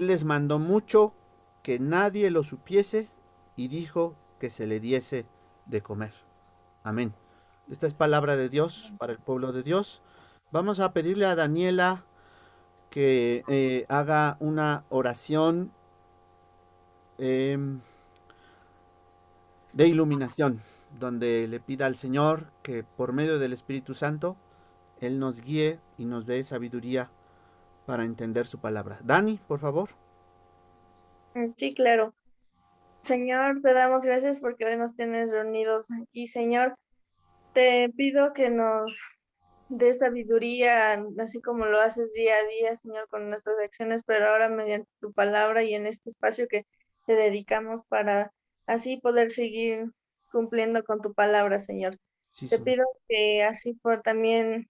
les mandó mucho que nadie lo supiese y dijo que se le diese de comer. Amén. Esta es palabra de Dios para el pueblo de Dios. Vamos a pedirle a Daniela que haga una oración eh, de iluminación, donde le pida al Señor que por medio del Espíritu Santo Él nos guíe y nos dé sabiduría para entender su palabra. Dani, por favor. Sí, claro. Señor, te damos gracias porque hoy nos tienes reunidos aquí, Señor. Te pido que nos des sabiduría, así como lo haces día a día, Señor, con nuestras acciones, pero ahora mediante tu palabra y en este espacio que te dedicamos para así poder seguir cumpliendo con tu palabra, Señor. Sí, Te Señor. pido que así por también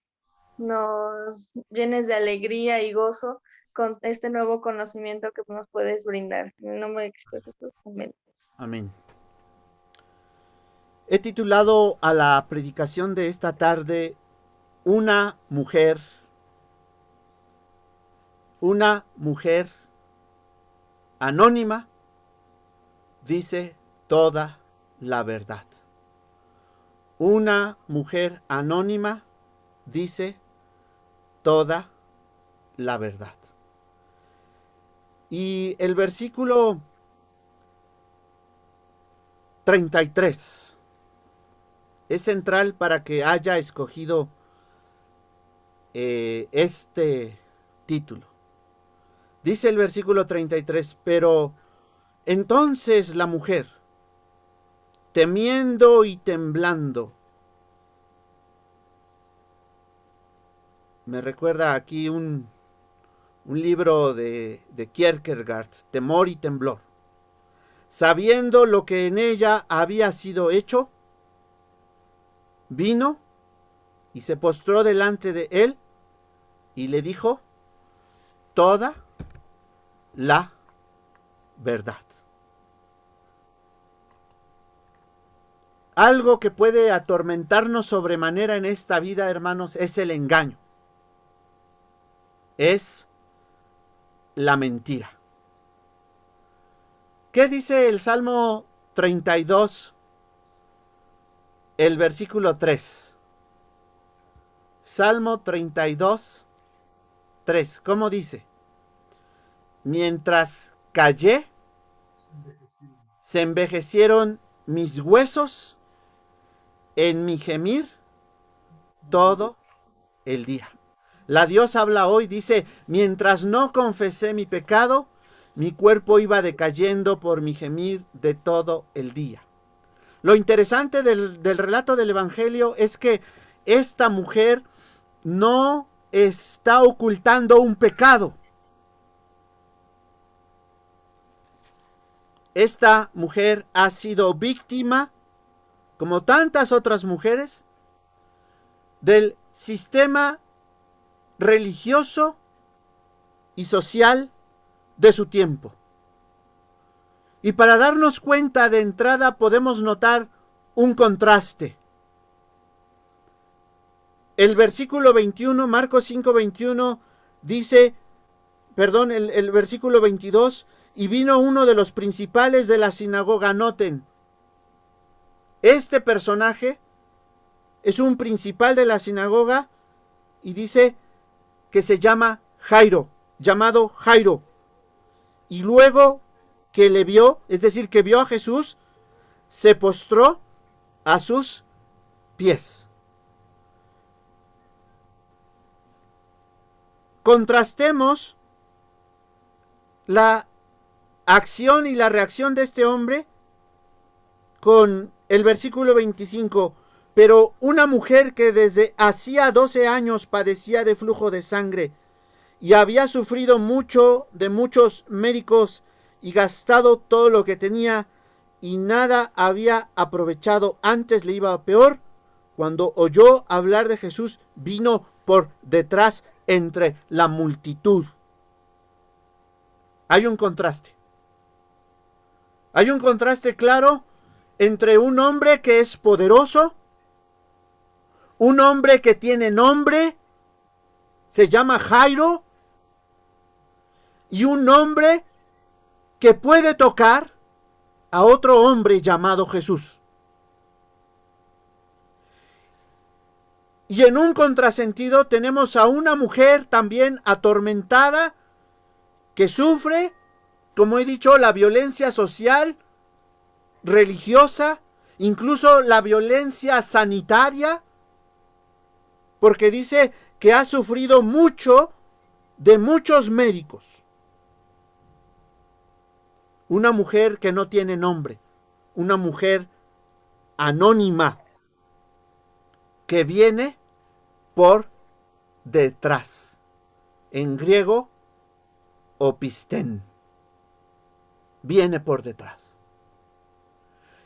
nos llenes de alegría y gozo con este nuevo conocimiento que nos puedes brindar. En el nombre de Cristo Jesús. Amén. Amén. He titulado a la predicación de esta tarde una mujer anónima dice toda la verdad. Una mujer anónima dice toda la verdad. Y el versículo 33 es central para que haya escogido este título. Dice el versículo 33, pero entonces la mujer, temiendo y temblando, me recuerda aquí un libro de Kierkegaard, Temor y Temblor, sabiendo lo que en ella había sido hecho, vino y se postró delante de él y le dijo toda la verdad. Algo que puede atormentarnos sobremanera en esta vida, hermanos, es el engaño. Es la mentira. ¿Qué dice el Salmo 32, el versículo 3? Salmo 32, 3. ¿Cómo dice? Mientras callé, se envejecieron mis huesos en mi gemir todo el día. La Dios habla hoy, dice, mientras no confesé mi pecado, mi cuerpo iba decayendo por mi gemir de todo el día. Lo interesante del relato del Evangelio es que esta mujer no está ocultando un pecado. Esta mujer ha sido víctima, como tantas otras mujeres, del sistema religioso y social de su tiempo. Y para darnos cuenta de entrada podemos notar un contraste. El versículo 21, Marcos 5, 21, dice, el versículo 22, y vino uno de los principales de la sinagoga. Noten, este personaje es un principal de la sinagoga y dice que se llama Jairo, llamado Jairo. Y luego que le vio, es decir, que vio a Jesús, se postró a sus pies. Contrastemos la acción y la reacción de este hombre con el versículo 25. Pero una mujer que desde hacía 12 años padecía de flujo de sangre y había sufrido mucho de muchos médicos y gastado todo lo que tenía y nada había aprovechado, antes le iba peor, cuando oyó hablar de Jesús, vino por detrás entre la multitud. Hay un contraste. Hay un contraste claro entre un hombre que es poderoso, un hombre que tiene nombre, se llama Jairo, y un hombre que puede tocar a otro hombre llamado Jesús. Y en un contrasentido tenemos a una mujer también atormentada que sufre, como he dicho, la violencia social, religiosa, incluso la violencia sanitaria, porque dice que ha sufrido mucho de muchos médicos. Una mujer que no tiene nombre, una mujer anónima, que viene por detrás. En griego, opistén. Viene por detrás.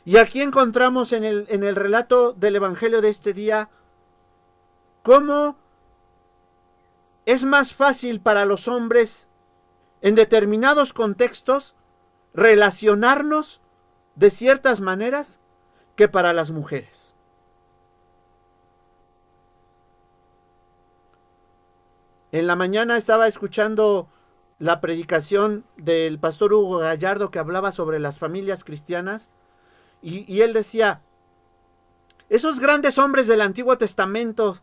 Y aquí encontramos en el relato del Evangelio de este día cómo es más fácil para los hombres en determinados contextos relacionarnos de ciertas maneras que para las mujeres. En la mañana estaba escuchando la predicación del pastor Hugo Gallardo que hablaba sobre las familias cristianas y él decía, esos grandes hombres del Antiguo Testamento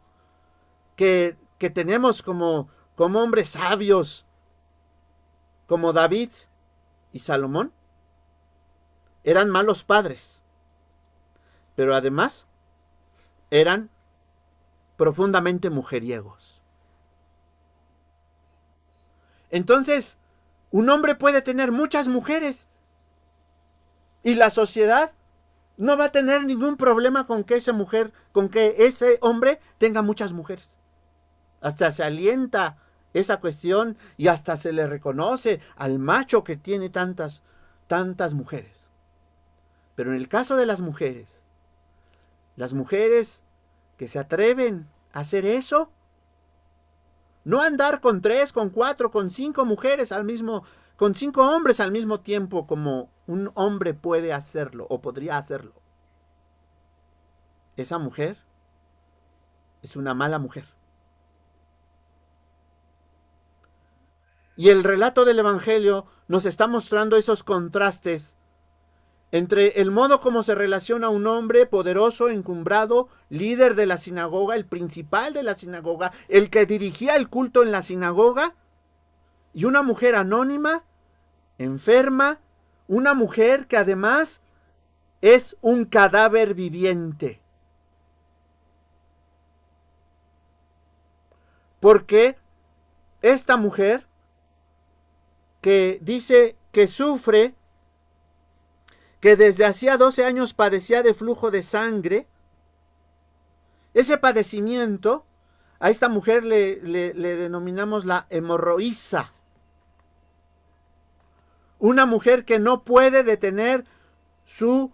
que tenemos como hombres sabios, como David y Salomón, eran malos padres, pero además eran profundamente mujeriegos. Entonces, un hombre puede tener muchas mujeres y la sociedad no va a tener ningún problema con que ese hombre tenga muchas mujeres. Hasta se alienta esa cuestión y hasta se le reconoce al macho que tiene tantas mujeres. Pero en el caso de las mujeres que se atreven a hacer eso, no andar con 3, con 4, con 5 mujeres con 5 hombres al mismo tiempo como un hombre puede hacerlo o podría hacerlo. Esa mujer es una mala mujer. Y el relato del Evangelio nos está mostrando esos contrastes entre el modo como se relaciona un hombre poderoso, encumbrado, líder de la sinagoga, el principal de la sinagoga, el que dirigía el culto en la sinagoga, y una mujer anónima, enferma, una mujer que además es un cadáver viviente. Porque esta mujer que dice que sufre, que desde hacía 12 años padecía de flujo de sangre, ese padecimiento, a esta mujer le denominamos la hemorroísa. Una mujer que no puede detener su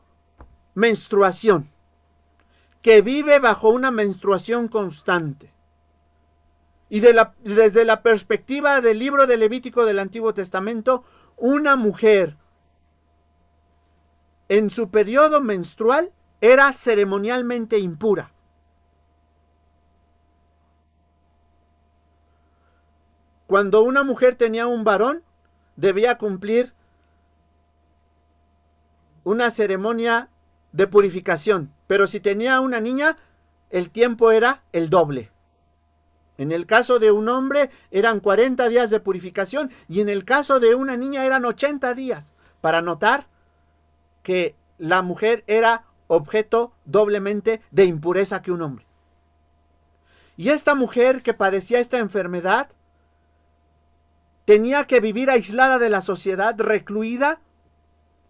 menstruación, que vive bajo una menstruación constante. Y desde la perspectiva del libro de Levítico del Antiguo Testamento, una mujer en su periodo menstrual era ceremonialmente impura. Cuando una mujer tenía un varón, debía cumplir una ceremonia de purificación, pero si tenía una niña, el tiempo era el doble. En el caso de un hombre eran 40 días de purificación y en el caso de una niña eran 80 días, para notar que la mujer era objeto doblemente de impureza que un hombre. Y esta mujer que padecía esta enfermedad tenía que vivir aislada de la sociedad, recluida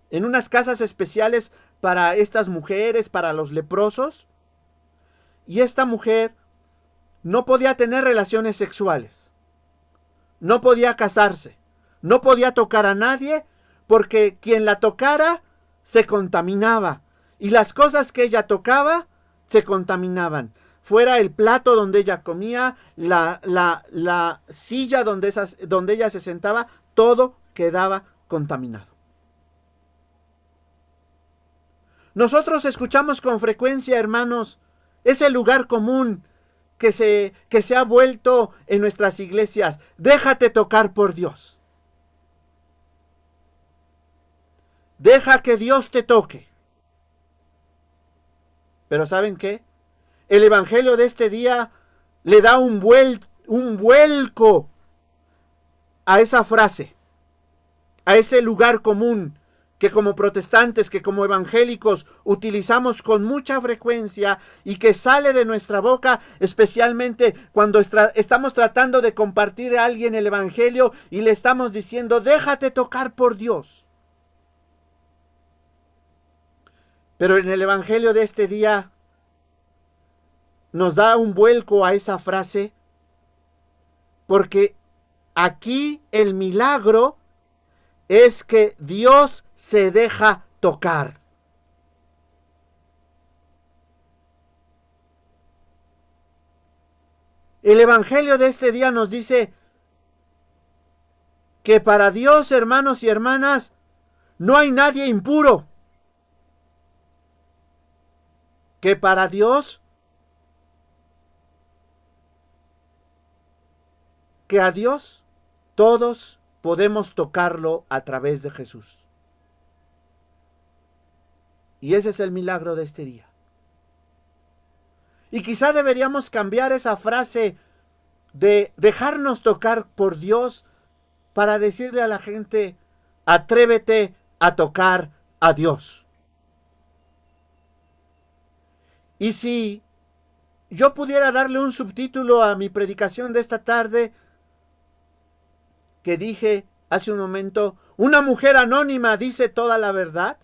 en unas casas especiales para estas mujeres, para los leprosos. Y esta mujer no podía tener relaciones sexuales, no podía casarse, no podía tocar a nadie, porque quien la tocara se contaminaba y las cosas que ella tocaba se contaminaban. Fuera el plato donde ella comía, la silla donde ella se sentaba, todo quedaba contaminado. Nosotros escuchamos con frecuencia, hermanos, ese lugar común que se ha vuelto en nuestras iglesias: déjate tocar por Dios. Deja que Dios te toque. Pero ¿saben qué? El evangelio de este día le da un vuelco a esa frase, a ese lugar común que como protestantes, que como evangélicos utilizamos con mucha frecuencia y que sale de nuestra boca, especialmente cuando estamos tratando de compartir a alguien el evangelio y le estamos diciendo, déjate tocar por Dios. Pero en el evangelio de este día nos da un vuelco a esa frase, porque aquí el milagro es que Dios se deja tocar. El evangelio de este día nos dice que para Dios, hermanos y hermanas, no hay nadie impuro. Que para Dios, que a Dios todos podemos tocarlo a través de Jesús. Y ese es el milagro de este día. Y quizá deberíamos cambiar esa frase de dejarnos tocar por Dios para decirle a la gente, atrévete a tocar a Dios. Y si yo pudiera darle un subtítulo a mi predicación de esta tarde, que dije hace un momento, una mujer anónima dice toda la verdad.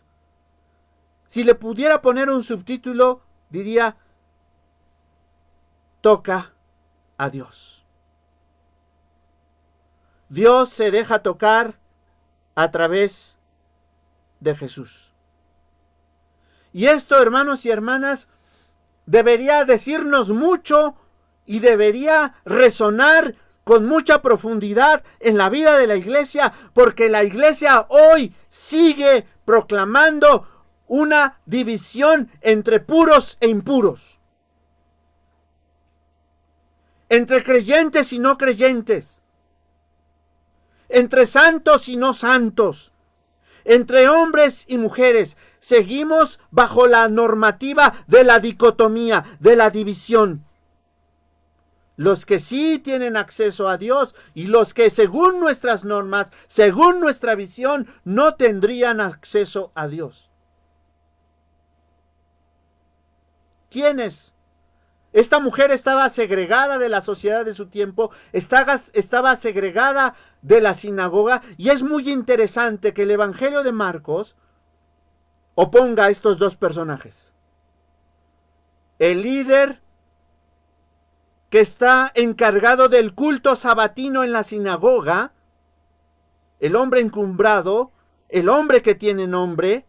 Si le pudiera poner un subtítulo, diría, toca a Dios. Dios se deja tocar a través de Jesús. Y esto, hermanos y hermanas, debería decirnos mucho y debería resonar con mucha profundidad en la vida de la iglesia, porque la iglesia hoy sigue proclamando una división entre puros e impuros, entre creyentes y no creyentes, entre santos y no santos, entre hombres y mujeres. Seguimos bajo la normativa de la dicotomía, de la división. Los que sí tienen acceso a Dios y los que según nuestras normas, según nuestra visión, no tendrían acceso a Dios. ¿Quiénes? Esta mujer estaba segregada de la sociedad de su tiempo, estaba segregada de la sinagoga, y es muy interesante que el Evangelio de Marcos oponga a estos dos personajes. El líder que está encargado del culto sabatino en la sinagoga, el hombre encumbrado, el hombre que tiene nombre,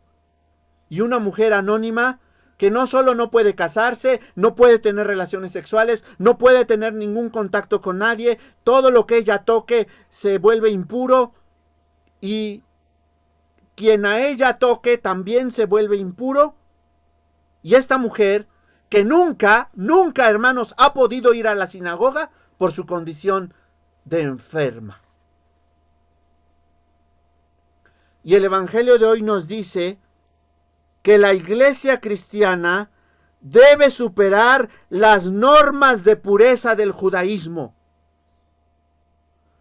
y una mujer anónima que no solo no puede casarse, no puede tener relaciones sexuales, no puede tener ningún contacto con nadie, todo lo que ella toque se vuelve impuro, y quien a ella toque también se vuelve impuro. Y esta mujer, que nunca, hermanos, ha podido ir a la sinagoga por su condición de enferma. Y el Evangelio de hoy nos dice que la iglesia cristiana debe superar las normas de pureza del judaísmo.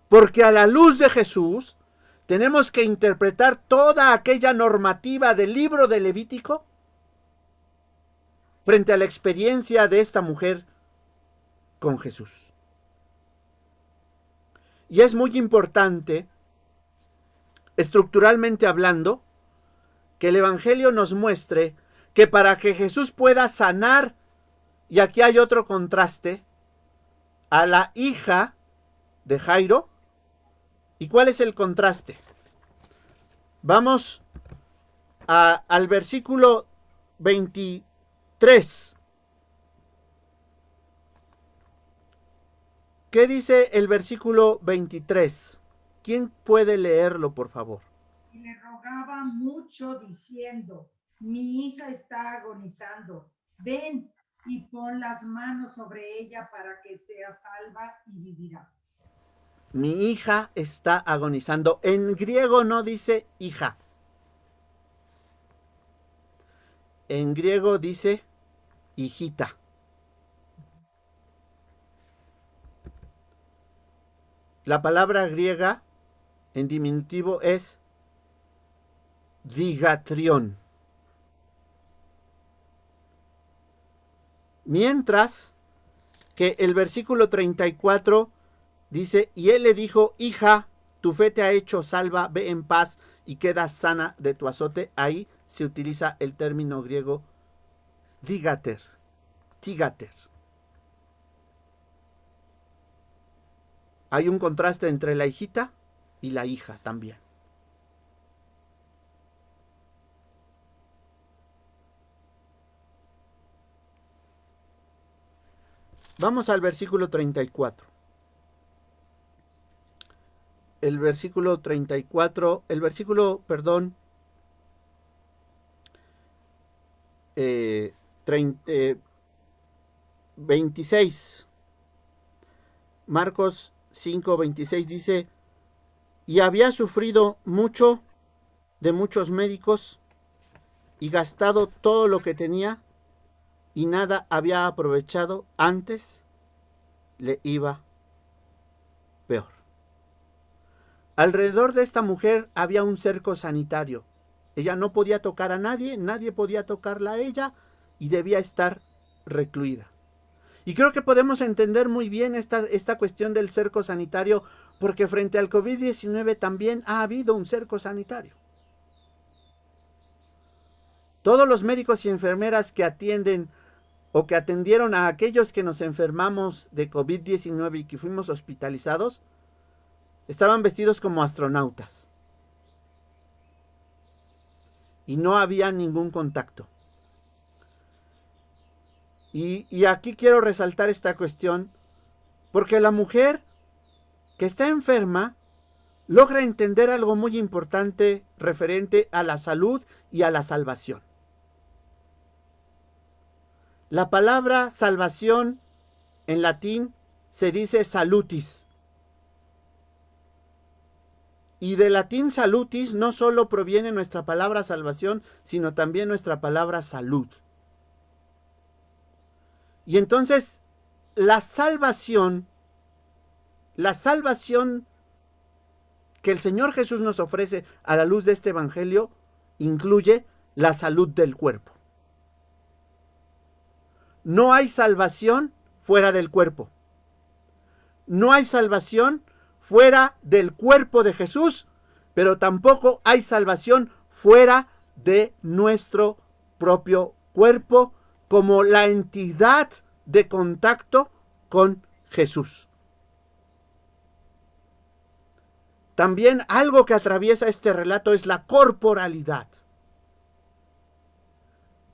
Porque a la luz de Jesús tenemos que interpretar toda aquella normativa del libro de Levítico frente a la experiencia de esta mujer con Jesús. Y es muy importante, estructuralmente hablando, que el Evangelio nos muestre que para que Jesús pueda sanar, y aquí hay otro contraste, a la hija de Jairo. ¿Y cuál es el contraste? Vamos al versículo 23. ¿Qué dice el versículo 23? ¿Quién puede leerlo, por favor? Y le rogaba mucho diciendo, mi hija está agonizando, ven y pon las manos sobre ella para que sea salva y vivirá. Mi hija está agonizando. En griego no dice hija. en griego dice hijita. La palabra griega en diminutivo es digatrión. Mientras que el versículo 34 dice, y él le dijo, hija, tu fe te ha hecho salva, ve en paz y queda sana de tu azote. Ahí se utiliza el término griego digater, tigater. Hay un contraste entre la hijita y la hija también. Vamos al versículo 34. El versículo 34, el versículo, perdón, 26. Marcos 5:26 dice, y había sufrido mucho de muchos médicos y gastado todo lo que tenía y nada había aprovechado, antes le iba peor. Alrededor de esta mujer había un cerco sanitario. Ella no podía tocar a nadie, nadie podía tocarla a ella y debía estar recluida. Y creo que podemos entender muy bien esta cuestión del cerco sanitario, porque frente al COVID-19 también ha habido un cerco sanitario. Todos los médicos y enfermeras que atienden o que atendieron a aquellos que nos enfermamos de COVID-19 y que fuimos hospitalizados, estaban vestidos como astronautas. Y no había ningún contacto. Y aquí quiero resaltar esta cuestión, porque la mujer que está enferma logra entender algo muy importante referente a la salud y a la salvación. La palabra salvación en latín se dice salutis. Y de latín salutis no solo proviene nuestra palabra salvación, sino también nuestra palabra salud. Y entonces la salvación que el Señor Jesús nos ofrece a la luz de este evangelio incluye la salud del cuerpo. No hay salvación fuera del cuerpo. No hay salvación fuera del cuerpo de Jesús, pero tampoco hay salvación fuera de nuestro propio cuerpo como la entidad de contacto con Jesús. También algo que atraviesa este relato es la corporalidad.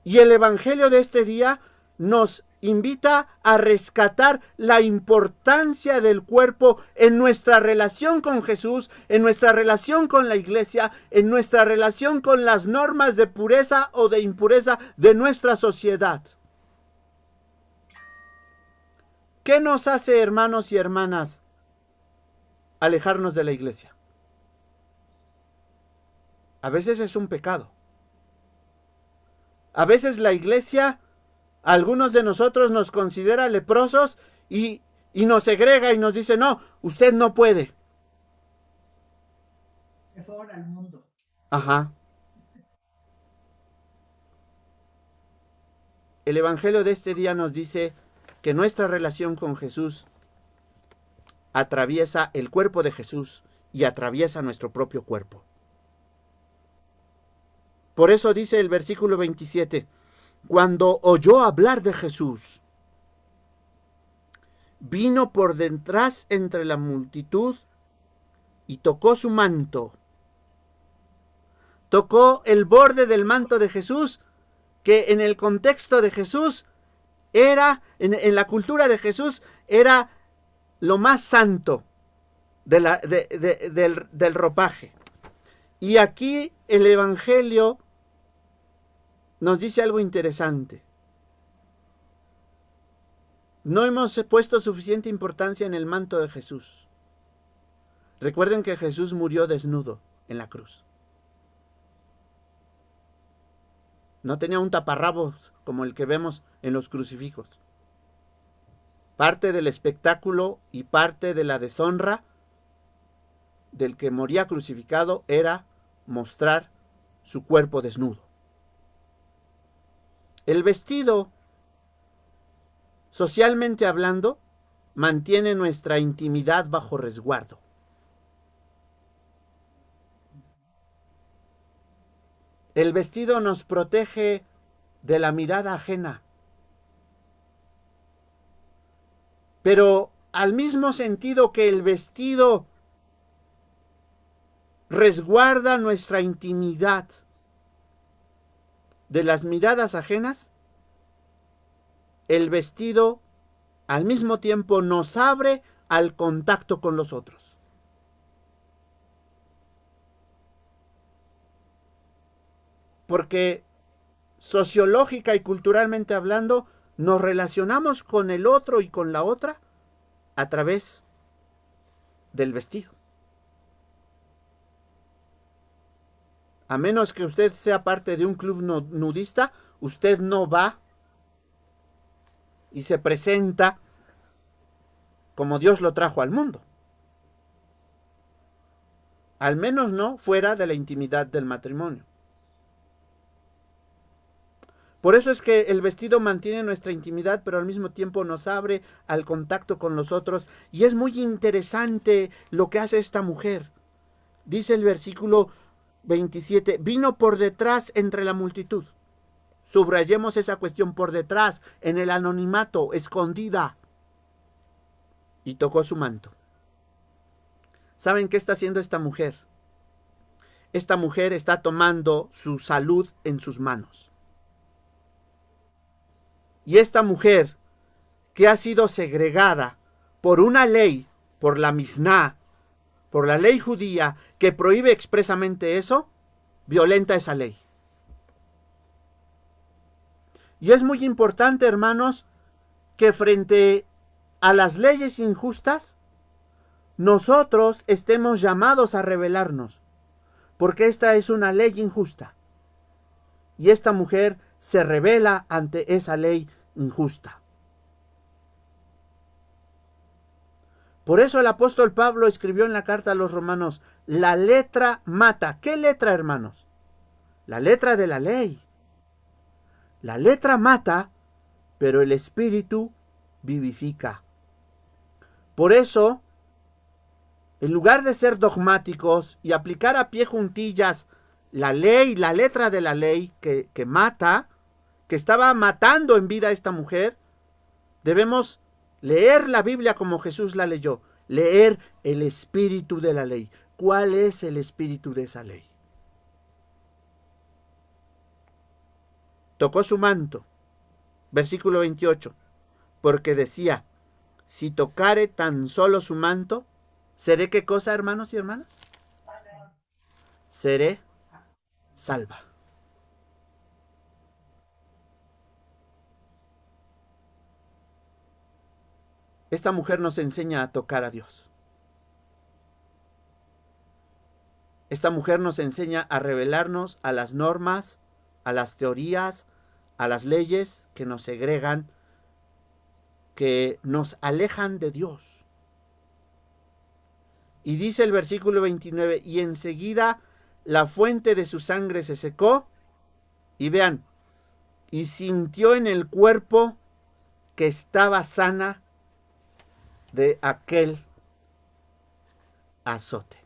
Y el evangelio de este día nos invita a rescatar la importancia del cuerpo en nuestra relación con Jesús, en nuestra relación con la iglesia, en nuestra relación con las normas de pureza o de impureza de nuestra sociedad. ¿Qué nos hace, hermanos y hermanas, alejarnos de la iglesia? A veces es un pecado. A veces la iglesia, algunos de nosotros nos considera leprosos y nos segrega y nos dice, no, usted no puede. Se fueron al mundo. Ajá. El evangelio de este día nos dice que nuestra relación con Jesús atraviesa el cuerpo de Jesús y atraviesa nuestro propio cuerpo. Por eso dice el versículo 27, cuando oyó hablar de Jesús, vino por detrás entre la multitud y tocó su manto. Tocó el borde del manto de Jesús, que en el contexto de Jesús era, en la cultura de Jesús, era lo más santo del ropaje. Y aquí el evangelio nos dice algo interesante. No hemos puesto suficiente importancia en el manto de Jesús. Recuerden que Jesús murió desnudo en la cruz. No tenía un taparrabos como el que vemos en los crucifijos. Parte del espectáculo y parte de la deshonra del que moría crucificado era mostrar su cuerpo desnudo. El vestido, socialmente hablando, mantiene nuestra intimidad bajo resguardo. El vestido nos protege de la mirada ajena. Pero al mismo sentido que el vestido resguarda nuestra intimidad de las miradas ajenas, el vestido al mismo tiempo nos abre al contacto con los otros. Porque sociológica y culturalmente hablando, nos relacionamos con el otro y con la otra a través del vestido. A menos que usted sea parte de un club nudista, usted no va y se presenta como Dios lo trajo al mundo. Al menos no fuera de la intimidad del matrimonio. Por eso es que el vestido mantiene nuestra intimidad, pero al mismo tiempo nos abre al contacto con los otros. Y es muy interesante lo que hace esta mujer. Dice el versículo 27, vino por detrás entre la multitud. Subrayemos esa cuestión, por detrás, en el anonimato, escondida. Y tocó su manto. ¿Saben qué está haciendo esta mujer? Esta mujer está tomando su salud en sus manos. Y esta mujer, que ha sido segregada por una ley, por la Misná, por la ley judía, que prohíbe expresamente eso, violenta esa ley. Y es muy importante, hermanos, que frente a las leyes injustas, nosotros estemos llamados a rebelarnos, porque esta es una ley injusta. Y esta mujer se rebela ante esa ley injusta. Por eso el apóstol Pablo escribió en la carta a los romanos, la letra mata. ¿Qué letra, hermanos? La letra de la ley. La letra mata, pero el espíritu vivifica. Por eso, en lugar de ser dogmáticos y aplicar a pie juntillas la ley, la letra de la ley que mata, que estaba matando en vida a esta mujer, debemos leer la Biblia como Jesús la leyó, leer el espíritu de la ley. ¿Cuál es el espíritu de esa ley? Tocó su manto, versículo 28, porque decía, si tocare tan solo su manto, ¿seré qué cosa, hermanos y hermanas? Seré salva. Esta mujer nos enseña a tocar a Dios. Esta mujer nos enseña a rebelarnos a las normas, a las teorías, a las leyes que nos segregan, que nos alejan de Dios. Y dice el versículo 29, y enseguida la fuente de su sangre se secó, y vean, y sintió en el cuerpo que estaba sana de aquel azote.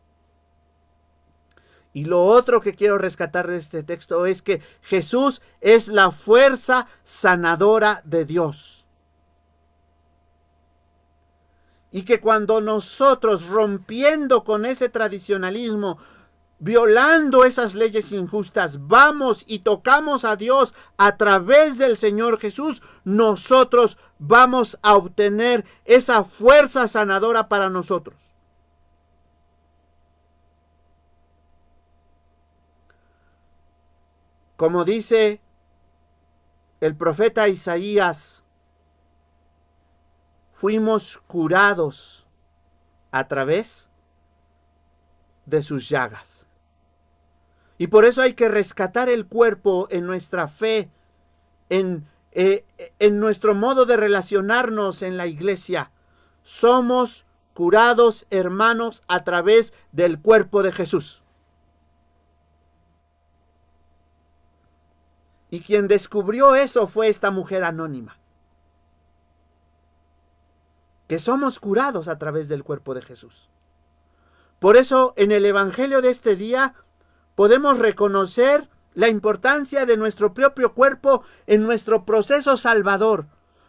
Y lo otro que quiero rescatar de este texto es que Jesús es la fuerza sanadora de Dios. Y que cuando nosotros, rompiendo con ese tradicionalismo, violando esas leyes injustas, vamos y tocamos a Dios a través del Señor Jesús, nosotros vamos a obtener esa fuerza sanadora para nosotros. Como dice el profeta Isaías, fuimos curados a través de sus llagas. Y por eso hay que rescatar el cuerpo en nuestra fe, en nuestro modo de relacionarnos en la iglesia. Somos curados, hermanos, a través del cuerpo de Jesús. Y quien descubrió eso fue esta mujer anónima. Que somos curados a través del cuerpo de Jesús. Por eso, en el Evangelio de este día, podemos reconocer la importancia de nuestro propio cuerpo en nuestro proceso salvador.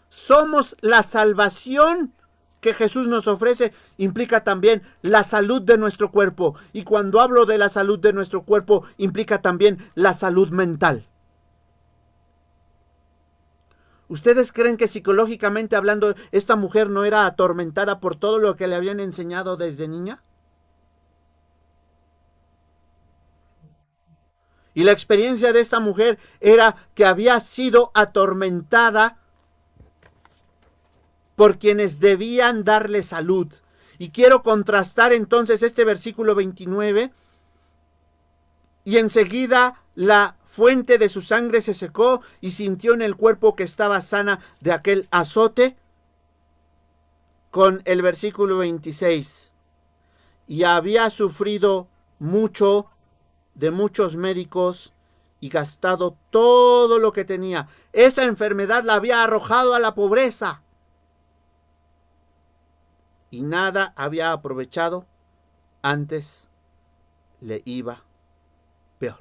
Somos la salvación que Jesús nos ofrece, implica también la salud de nuestro cuerpo. Y cuando hablo de la salud de nuestro cuerpo, implica también la salud mental. ¿Ustedes creen que psicológicamente hablando, esta mujer no era atormentada por todo lo que le habían enseñado desde niña? Y la experiencia de esta mujer era que había sido atormentada por quienes debían darle salud. Y quiero contrastar entonces este versículo 29. Y enseguida la fuente de su sangre se secó y sintió en el cuerpo que estaba sana de aquel azote. Con el versículo 26. Y había sufrido mucho de muchos médicos y gastado todo lo que tenía. Esa enfermedad la había arrojado a la pobreza. Y nada había aprovechado, antes le iba peor.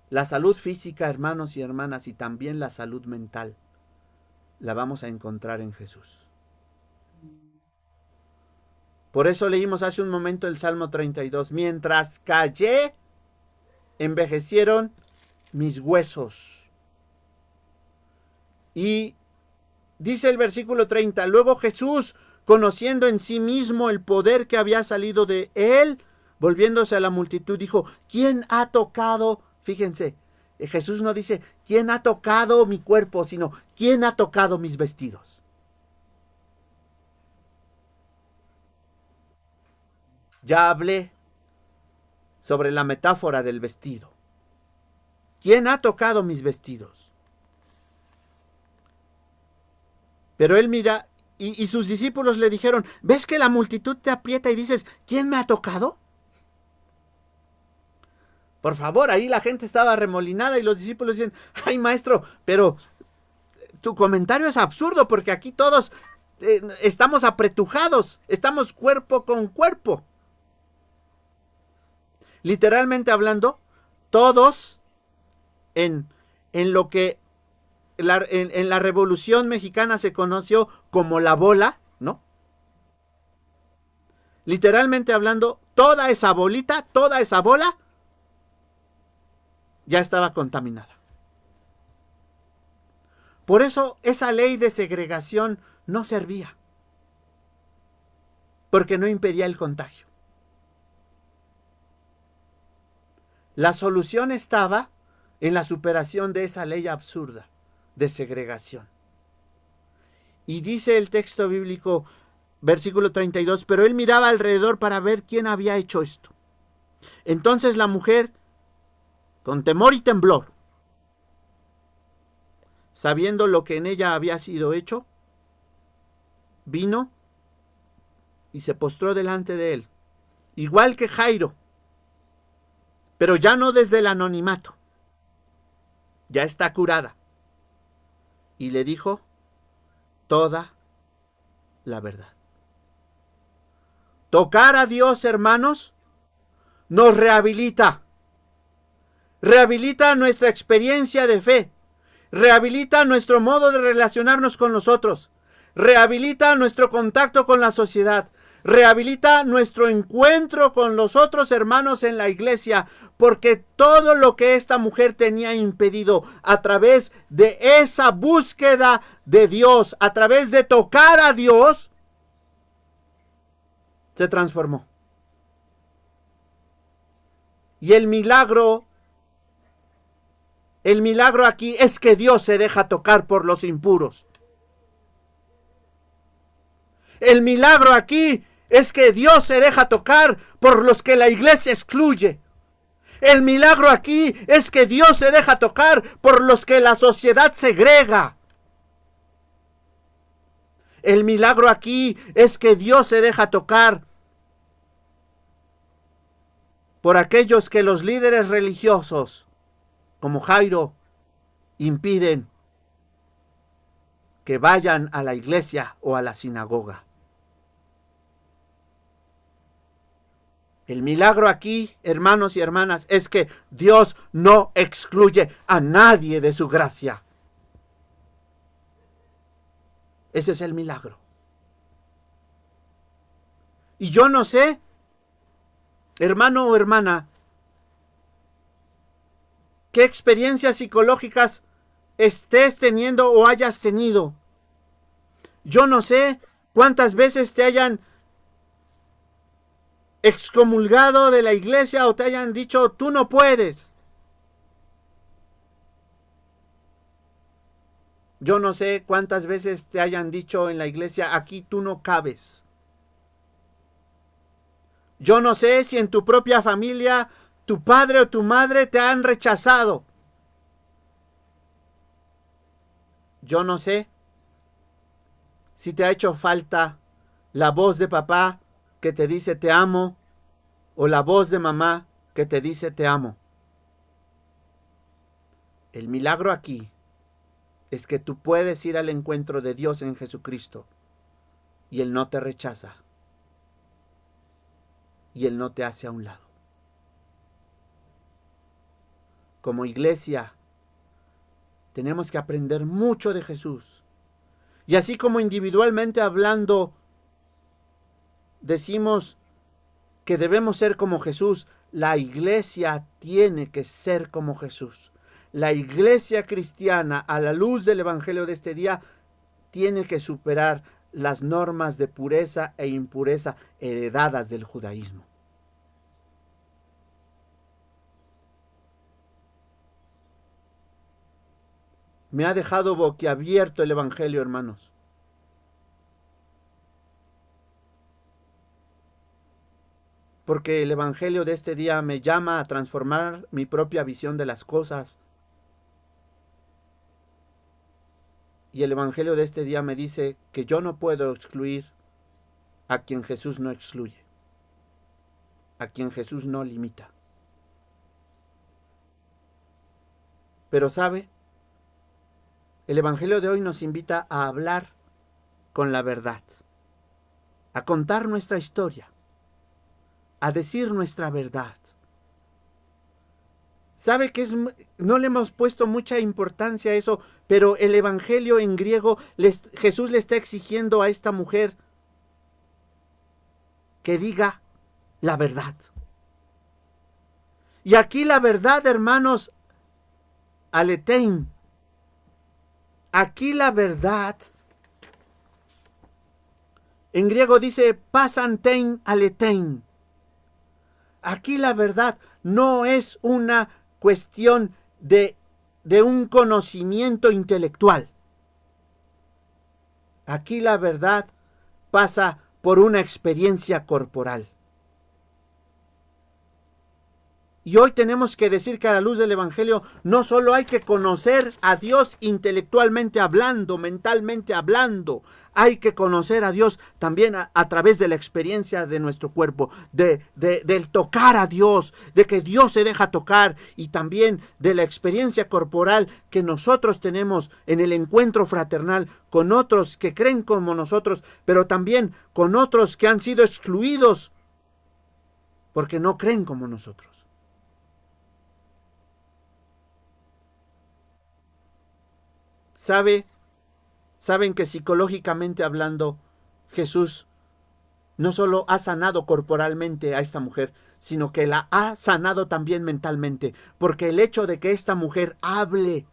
La salud física, hermanos y hermanas, y también la salud mental, la vamos a encontrar en Jesús. Por eso leímos hace un momento el Salmo 32. Mientras callé, envejecieron mis huesos. Y dice el versículo 30, luego Jesús, conociendo en sí mismo el poder que había salido de él, volviéndose a la multitud, dijo, ¿quién ha tocado? Fíjense, Jesús no dice, ¿quién ha tocado mi cuerpo? Sino, ¿quién ha tocado mis vestidos? Ya hablé sobre la metáfora del vestido. ¿Quién ha tocado mis vestidos? Pero él mira, y sus discípulos le dijeron, ¿ves que la multitud te aprieta y dices, ¿quién me ha tocado? Por favor, ahí la gente estaba remolinada y los discípulos dicen, ay maestro, pero tu comentario es absurdo porque aquí todos estamos apretujados, estamos cuerpo con cuerpo. Literalmente hablando, todos en lo que en la Revolución Mexicana se conoció como la bola, ¿no? Literalmente hablando, toda esa bolita, toda esa bola, ya estaba contaminada. Por eso esa ley de segregación no servía, porque no impedía el contagio. La solución estaba en la superación de esa ley absurda de segregación. Y dice el texto bíblico, versículo 32, pero él miraba alrededor para ver quién había hecho esto. Entonces la mujer, con temor y temblor, sabiendo lo que en ella había sido hecho, vino y se postró delante de él, igual que Jairo, pero ya no desde el anonimato, ya está curada. Y le dijo toda la verdad. Tocar a Dios, hermanos, nos rehabilita. Rehabilita nuestra experiencia de fe. Rehabilita nuestro modo de relacionarnos con los otros. Rehabilita nuestro contacto con la sociedad. Rehabilita nuestro encuentro con los otros hermanos en la iglesia, porque todo lo que esta mujer tenía impedido a través de esa búsqueda de Dios, a través de tocar a Dios, se transformó. Y el milagro aquí es que Dios se deja tocar por los impuros. El milagro aquí es que Dios se deja tocar por los que la iglesia excluye. El milagro aquí es que Dios se deja tocar por los que la sociedad segrega. El milagro aquí es que Dios se deja tocar por aquellos que los líderes religiosos, como Jairo, impiden que vayan a la iglesia o a la sinagoga. El milagro aquí, hermanos y hermanas, es que Dios no excluye a nadie de su gracia. Ese es el milagro. Y yo no sé, hermano o hermana, qué experiencias psicológicas estés teniendo o hayas tenido. Yo no sé cuántas veces te hayan excomulgado de la iglesia o te hayan dicho, tú no puedes. Yo no sé cuántas veces te hayan dicho en la iglesia, aquí tú no cabes. Yo no sé si en tu propia familia tu padre o tu madre te han rechazado. Yo no sé si te ha hecho falta la voz de papá que te dice te amo o la voz de mamá que te dice te amo. El milagro aquí es que tú puedes ir al encuentro de Dios en Jesucristo y Él no te rechaza y Él no te hace a un lado. Como iglesia tenemos que aprender mucho de Jesús. Y así como individualmente hablando decimos que debemos ser como Jesús, la iglesia tiene que ser como Jesús. La iglesia cristiana, a la luz del evangelio de este día, tiene que superar las normas de pureza e impureza heredadas del judaísmo. Me ha dejado boquiabierto el evangelio, hermanos. Porque el evangelio de este día me llama a transformar mi propia visión de las cosas. Y el evangelio de este día me dice que yo no puedo excluir a quien Jesús no excluye, a quien Jesús no limita. Pero ¿sabe? El evangelio de hoy nos invita a hablar con la verdad, a contar nuestra historia, a decir nuestra verdad. ¿Sabe que no le hemos puesto mucha importancia a eso? Pero el evangelio en griego, Jesús le está exigiendo a esta mujer que diga la verdad. Y aquí la verdad, hermanos, alethein. Aquí la verdad, en griego dice pasantein alethein. Aquí la verdad no es una cuestión de un conocimiento intelectual. Aquí la verdad pasa por una experiencia corporal. Y hoy tenemos que decir que a la luz del evangelio no solo hay que conocer a Dios intelectualmente hablando, mentalmente hablando, hay que conocer a Dios también a través de la experiencia de nuestro cuerpo, del tocar a Dios, de que Dios se deja tocar y también de la experiencia corporal que nosotros tenemos en el encuentro fraternal con otros que creen como nosotros, pero también con otros que han sido excluidos porque no creen como nosotros. Saben que psicológicamente hablando, Jesús no solo ha sanado corporalmente a esta mujer, sino que la ha sanado también mentalmente, porque el hecho de que esta mujer hable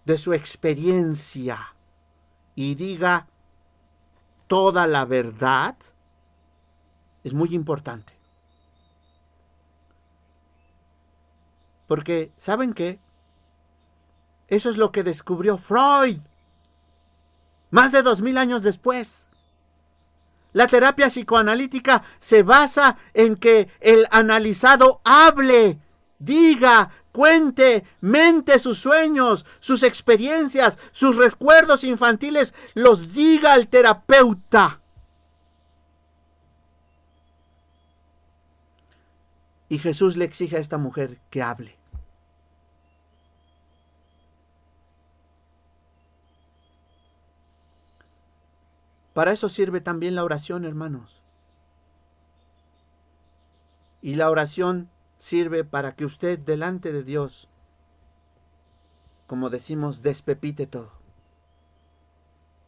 de su experiencia y diga toda la verdad es muy importante. Porque, ¿saben qué? Eso es lo que descubrió Freud. Más de 2000 años después. La terapia psicoanalítica se basa en que el analizado hable, diga, cuente, mente sus sueños, sus experiencias, sus recuerdos infantiles, los diga al terapeuta. Y Jesús le exige a esta mujer que hable. Para eso sirve también la oración, hermanos. Y la oración sirve para que usted delante de Dios, como decimos, despepite todo.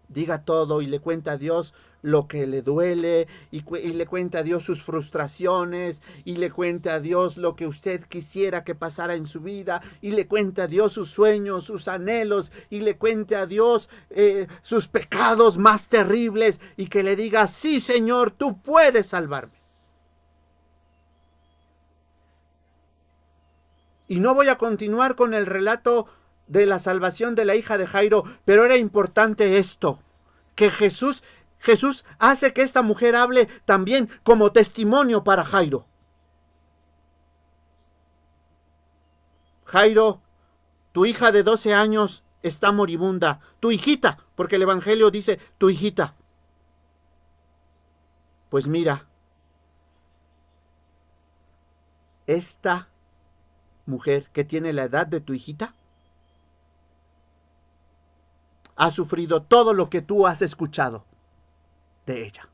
Diga todo y le cuenta a Dios lo que le duele y le cuenta a Dios sus frustraciones y le cuenta a Dios lo que usted quisiera que pasara en su vida y le cuenta a Dios sus sueños, sus anhelos y le cuenta a Dios sus pecados más terribles y que le diga, sí, Señor, tú puedes salvarme. Y no voy a continuar con el relato de la salvación de la hija de Jairo, pero era importante esto, que Jesús hace que esta mujer hable también como testimonio para Jairo. Jairo, tu hija de 12 años está moribunda, tu hijita, porque el Evangelio dice tu hijita. Pues mira, esta mujer que tiene la edad de tu hijita ha sufrido todo lo que tú has escuchado de ella.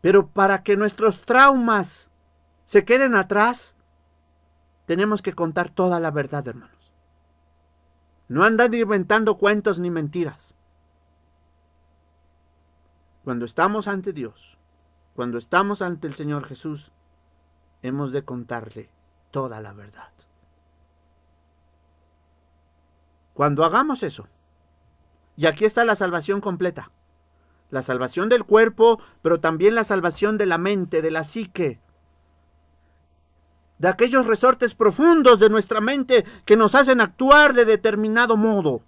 Pero para que nuestros traumas se queden atrás, tenemos que contar toda la verdad, hermanos. No andar inventando cuentos ni mentiras. Cuando estamos ante Dios, cuando estamos ante el Señor Jesús, hemos de contarle toda la verdad. Cuando hagamos eso, y aquí está la salvación completa, la salvación del cuerpo, pero también la salvación de la mente, de la psique, de aquellos resortes profundos de nuestra mente que nos hacen actuar de determinado modo.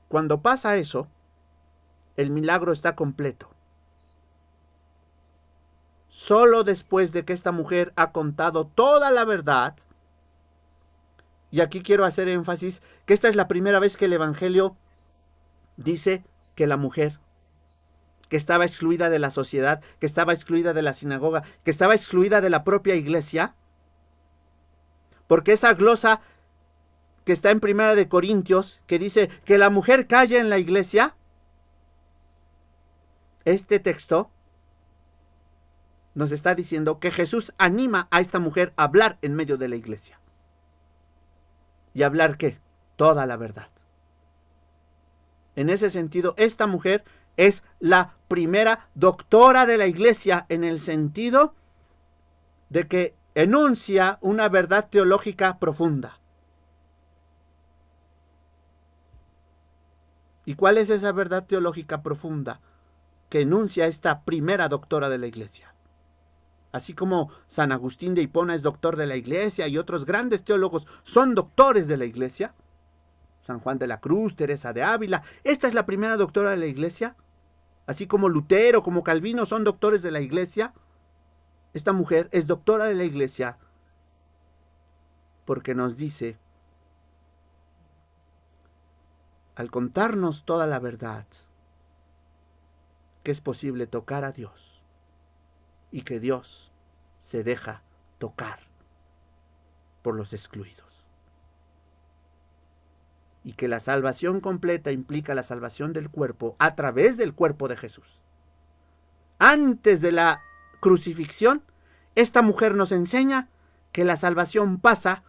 Cuando pasa eso, el milagro está completo. Solo después de que esta mujer ha contado toda la verdad, y aquí quiero hacer énfasis que esta es la primera vez que el Evangelio dice que la mujer, que estaba excluida de la sociedad, que estaba excluida de la sinagoga, que estaba excluida de la propia iglesia, porque esa glosa que está en 1 de Corintios, que dice que la mujer calla en la iglesia, este texto nos está diciendo que Jesús anima a esta mujer a hablar en medio de la iglesia. ¿Y hablar qué? Toda la verdad. En ese sentido, esta mujer es la primera doctora de la iglesia en el sentido de que enuncia una verdad teológica profunda. ¿Y cuál es esa verdad teológica profunda que enuncia esta primera doctora de la iglesia? Así como San Agustín de Hipona es doctor de la iglesia y otros grandes teólogos son doctores de la iglesia, San Juan de la Cruz, Teresa de Ávila, esta es la primera doctora de la iglesia, así como Lutero, como Calvino son doctores de la iglesia, esta mujer es doctora de la iglesia porque nos dice, al contarnos toda la verdad, que es posible tocar a Dios y que Dios se deja tocar por los excluidos. Y que la salvación completa implica la salvación del cuerpo a través del cuerpo de Jesús. Antes de la crucifixión, esta mujer nos enseña que la salvación pasa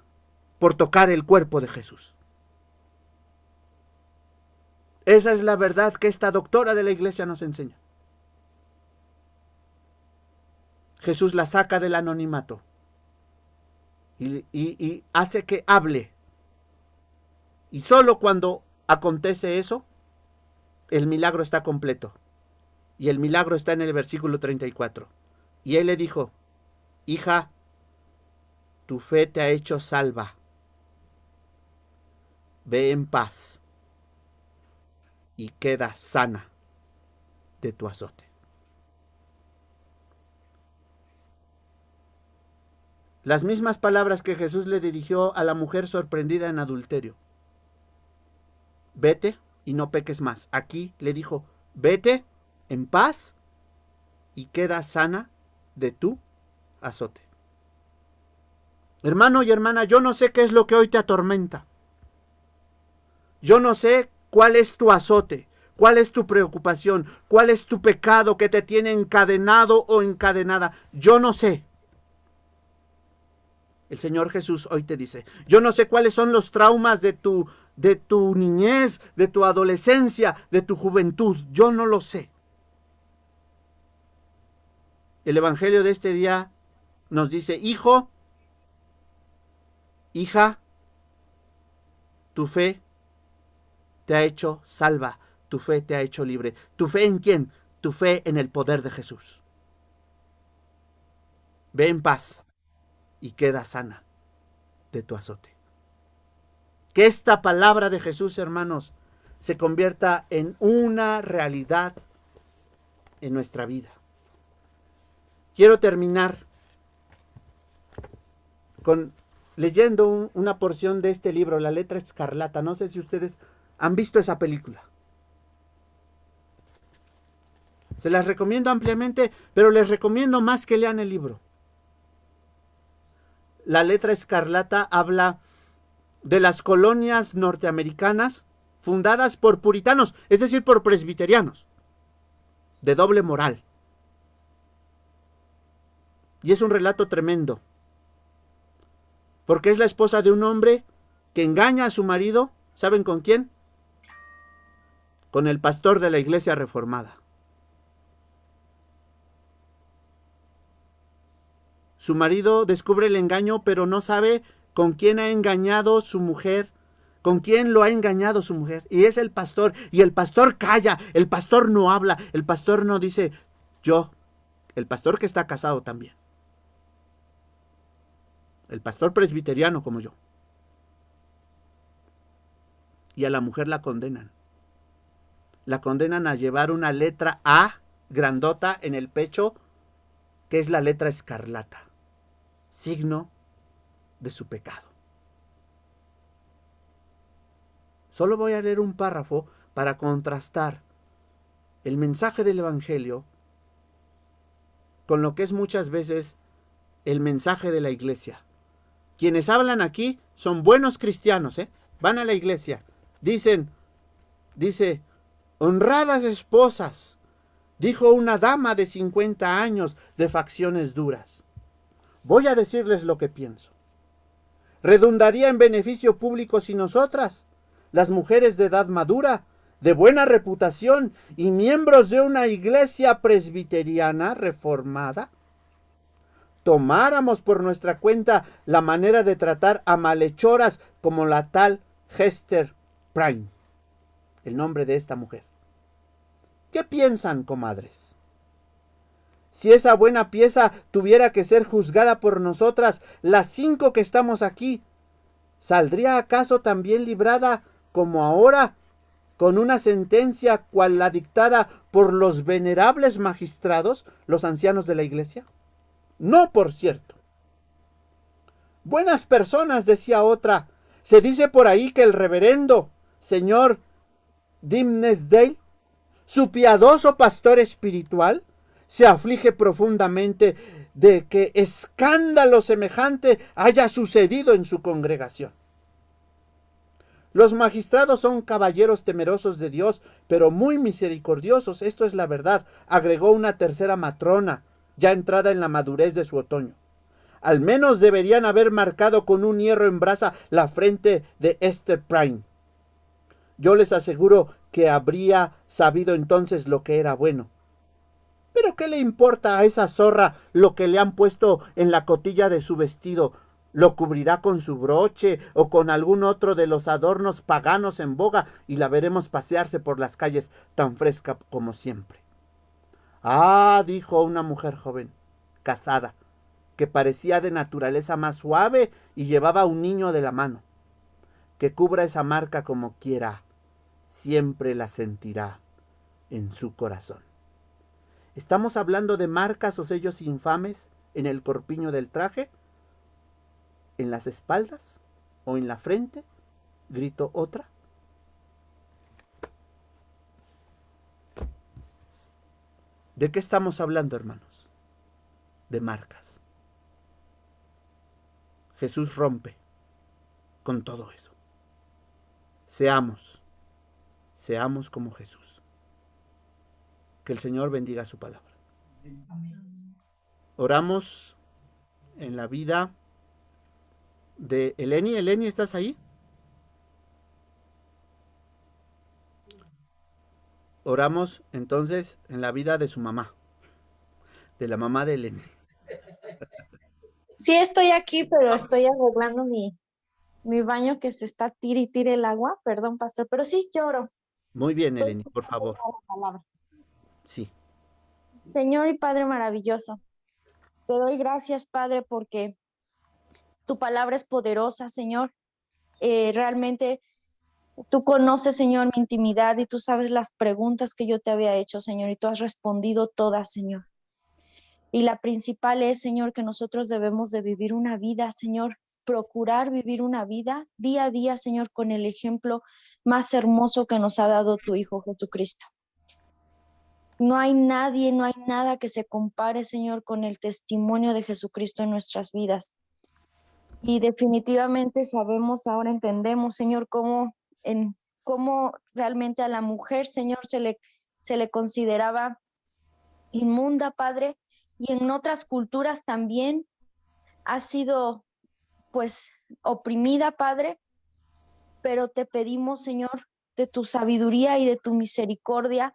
por tocar el cuerpo de Jesús. Esa es la verdad que esta doctora de la iglesia nos enseña. Jesús la saca del anonimato y hace que hable. Y solo cuando acontece eso, el milagro está completo. Y el milagro está en el versículo 34. Y él le dijo, hija, tu fe te ha hecho salva. ve en paz y queda sana de tu azote. Las mismas palabras que Jesús le dirigió a la mujer sorprendida en adulterio. Vete y no peques más. Aquí le dijo, vete en paz y queda sana de tu azote. Hermano y hermana, yo no sé qué es lo que hoy te atormenta. Yo no sé cuál es tu azote, cuál es tu preocupación, cuál es tu pecado que te tiene encadenado o encadenada. Yo no sé. El Señor Jesús hoy te dice, yo no sé cuáles son los traumas de tu niñez, de tu adolescencia, de tu juventud. Yo no lo sé. El Evangelio de este día nos dice, hijo, hija, tu fe te ha hecho salva, tu fe te ha hecho libre. ¿Tu fe en quién? Tu fe en el poder de Jesús. Ve en paz y queda sana de tu azote. Que esta palabra de Jesús, hermanos, se convierta en una realidad en nuestra vida. Quiero terminar leyendo una porción de este libro, La letra escarlata. No sé si ustedes han visto esa película. Se las recomiendo ampliamente, pero les recomiendo más que lean el libro. La letra escarlata habla de las colonias norteamericanas fundadas por puritanos, es decir, por presbiterianos, de doble moral. Y es un relato tremendo, porque es la esposa de un hombre que engaña a su marido, ¿saben con quién? Con el pastor de la iglesia reformada. Su marido descubre el engaño, pero no sabe con quién ha engañado su mujer, con quién lo ha engañado su mujer. Y es el pastor, y el pastor calla, el pastor no habla, el pastor no dice yo, el pastor que está casado también. El pastor presbiteriano como yo. Y a la mujer la condenan. La condenan a llevar una letra A grandota en el pecho, que es la letra escarlata, signo de su pecado. Solo voy a leer un párrafo para contrastar el mensaje del Evangelio con lo que es muchas veces el mensaje de la iglesia. Quienes hablan aquí son buenos cristianos, van a la iglesia, dice, honradas esposas, dijo una dama de 50 años de facciones duras. Voy a decirles lo que pienso. Redundaría en beneficio público si nosotras, las mujeres de edad madura, de buena reputación y miembros de una iglesia presbiteriana reformada, tomáramos por nuestra cuenta la manera de tratar a malhechoras como la tal Hester Prynne, el nombre de esta mujer. ¿Qué piensan, comadres? Si esa buena pieza tuviera que ser juzgada por nosotras, las 5 que estamos aquí, ¿saldría acaso también librada como ahora, con una sentencia cual la dictada por los venerables magistrados, los ancianos de la iglesia? No, por cierto. Buenas personas, decía otra. Se dice por ahí que el reverendo señor Dimsdale, su piadoso pastor espiritual, se aflige profundamente de que escándalo semejante haya sucedido en su congregación. Los magistrados son caballeros temerosos de Dios, pero muy misericordiosos, esto es la verdad, agregó una tercera matrona, ya entrada en la madurez de su otoño. Al menos deberían haber marcado con un hierro en brasa la frente de Hester Prynne. Yo les aseguro que habría sabido entonces lo que era bueno. ¿Pero qué le importa a esa zorra lo que le han puesto en la cotilla de su vestido? Lo cubrirá con su broche o con algún otro de los adornos paganos en boga y la veremos pasearse por las calles tan fresca como siempre. Ah, dijo una mujer joven, casada, que parecía de naturaleza más suave y llevaba un niño de la mano. que cubra esa marca como quiera, siempre la sentirá en su corazón. ¿Estamos hablando de marcas o sellos infames en el corpiño del traje? ¿En las espaldas? ¿O en la frente? Grito otra. ¿De qué estamos hablando, hermanos? De marcas. Jesús rompe con todo eso. Seamos como Jesús. Que el Señor bendiga su palabra. Oramos en la vida de Eleni. Eleni, ¿estás ahí? Oramos entonces en la vida de su mamá, de la mamá de Eleni. Sí, estoy aquí, pero estoy arreglando mi baño que se está tire y tire el agua. Perdón, pastor, pero sí, lloro. Muy bien, Eleni, por favor. Sí. Señor y Padre maravilloso, te doy gracias, Padre, porque tu palabra es poderosa, Señor. Realmente tú conoces, Señor, mi intimidad y tú sabes las preguntas que yo te había hecho, Señor, y tú has respondido todas, Señor. Y la principal es, Señor, que nosotros debemos de vivir una vida, Señor, procurar vivir una vida día a día, Señor, con el ejemplo más hermoso que nos ha dado tu Hijo Jesucristo. No hay nadie, no hay nada que se compare, Señor, con el testimonio de Jesucristo en nuestras vidas. Y definitivamente sabemos, ahora entendemos, Señor, cómo realmente a la mujer, Señor, se le consideraba inmunda, Padre, y en otras culturas también ha sido, pues, oprimida, Padre, pero te pedimos, Señor, de tu sabiduría y de tu misericordia,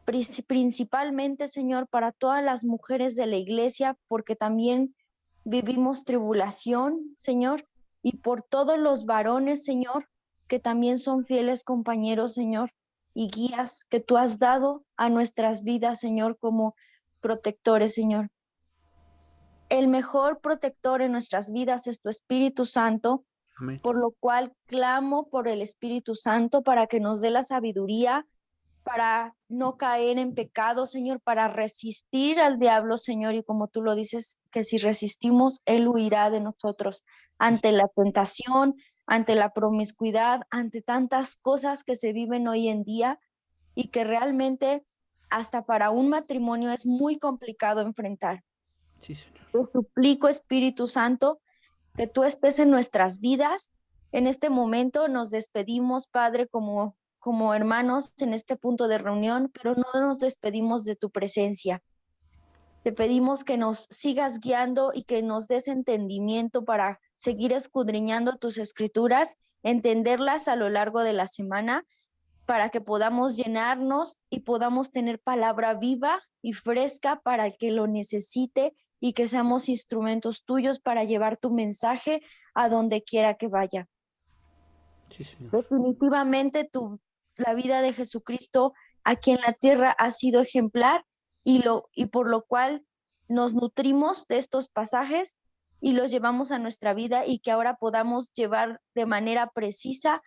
principalmente, Señor, para todas las mujeres de la iglesia, porque también vivimos tribulación, Señor, y por todos los varones, Señor, que también son fieles compañeros, Señor, y guías que tú has dado a nuestras vidas, Señor, como protectores, Señor. El mejor protector en nuestras vidas es tu Espíritu Santo, Amén. por lo cual clamo por el Espíritu Santo para que nos dé la sabiduría, para no caer en pecado, Señor, para resistir al diablo, Señor, y como tú lo dices, que si resistimos, Él huirá de nosotros ante la tentación, ante la promiscuidad, ante tantas cosas que se viven hoy en día y que realmente hasta para un matrimonio es muy complicado enfrentar. Sí, Señor. Te suplico, Espíritu Santo, que tú estés en nuestras vidas. En este momento nos despedimos, Padre, como hermanos en este punto de reunión, pero no nos despedimos de tu presencia. Te pedimos que nos sigas guiando y que nos des entendimiento para seguir escudriñando tus escrituras, entenderlas a lo largo de la semana, para que podamos llenarnos y podamos tener palabra viva y fresca para el que lo necesite y que seamos instrumentos tuyos para llevar tu mensaje a donde quiera que vaya. Sí, Señor. Definitivamente la vida de Jesucristo aquí en la tierra ha sido ejemplar y por lo cual nos nutrimos de estos pasajes y los llevamos a nuestra vida y que ahora podamos llevar de manera precisa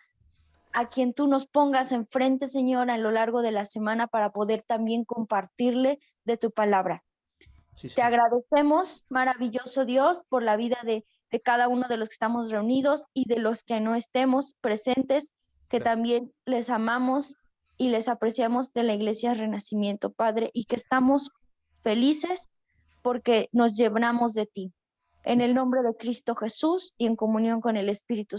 a quien tú nos pongas enfrente, Señor, a lo largo de la semana para poder también compartirle de tu palabra. Sí, Te Señor. agradecemos, maravilloso Dios, por la vida de cada uno de los que estamos reunidos y de los que no estemos presentes, que Gracias. también les amamos y les apreciamos de la Iglesia Renacimiento, Padre, y que estamos felices porque nos llenamos de ti. En el nombre de Cristo Jesús y en comunión con el Espíritu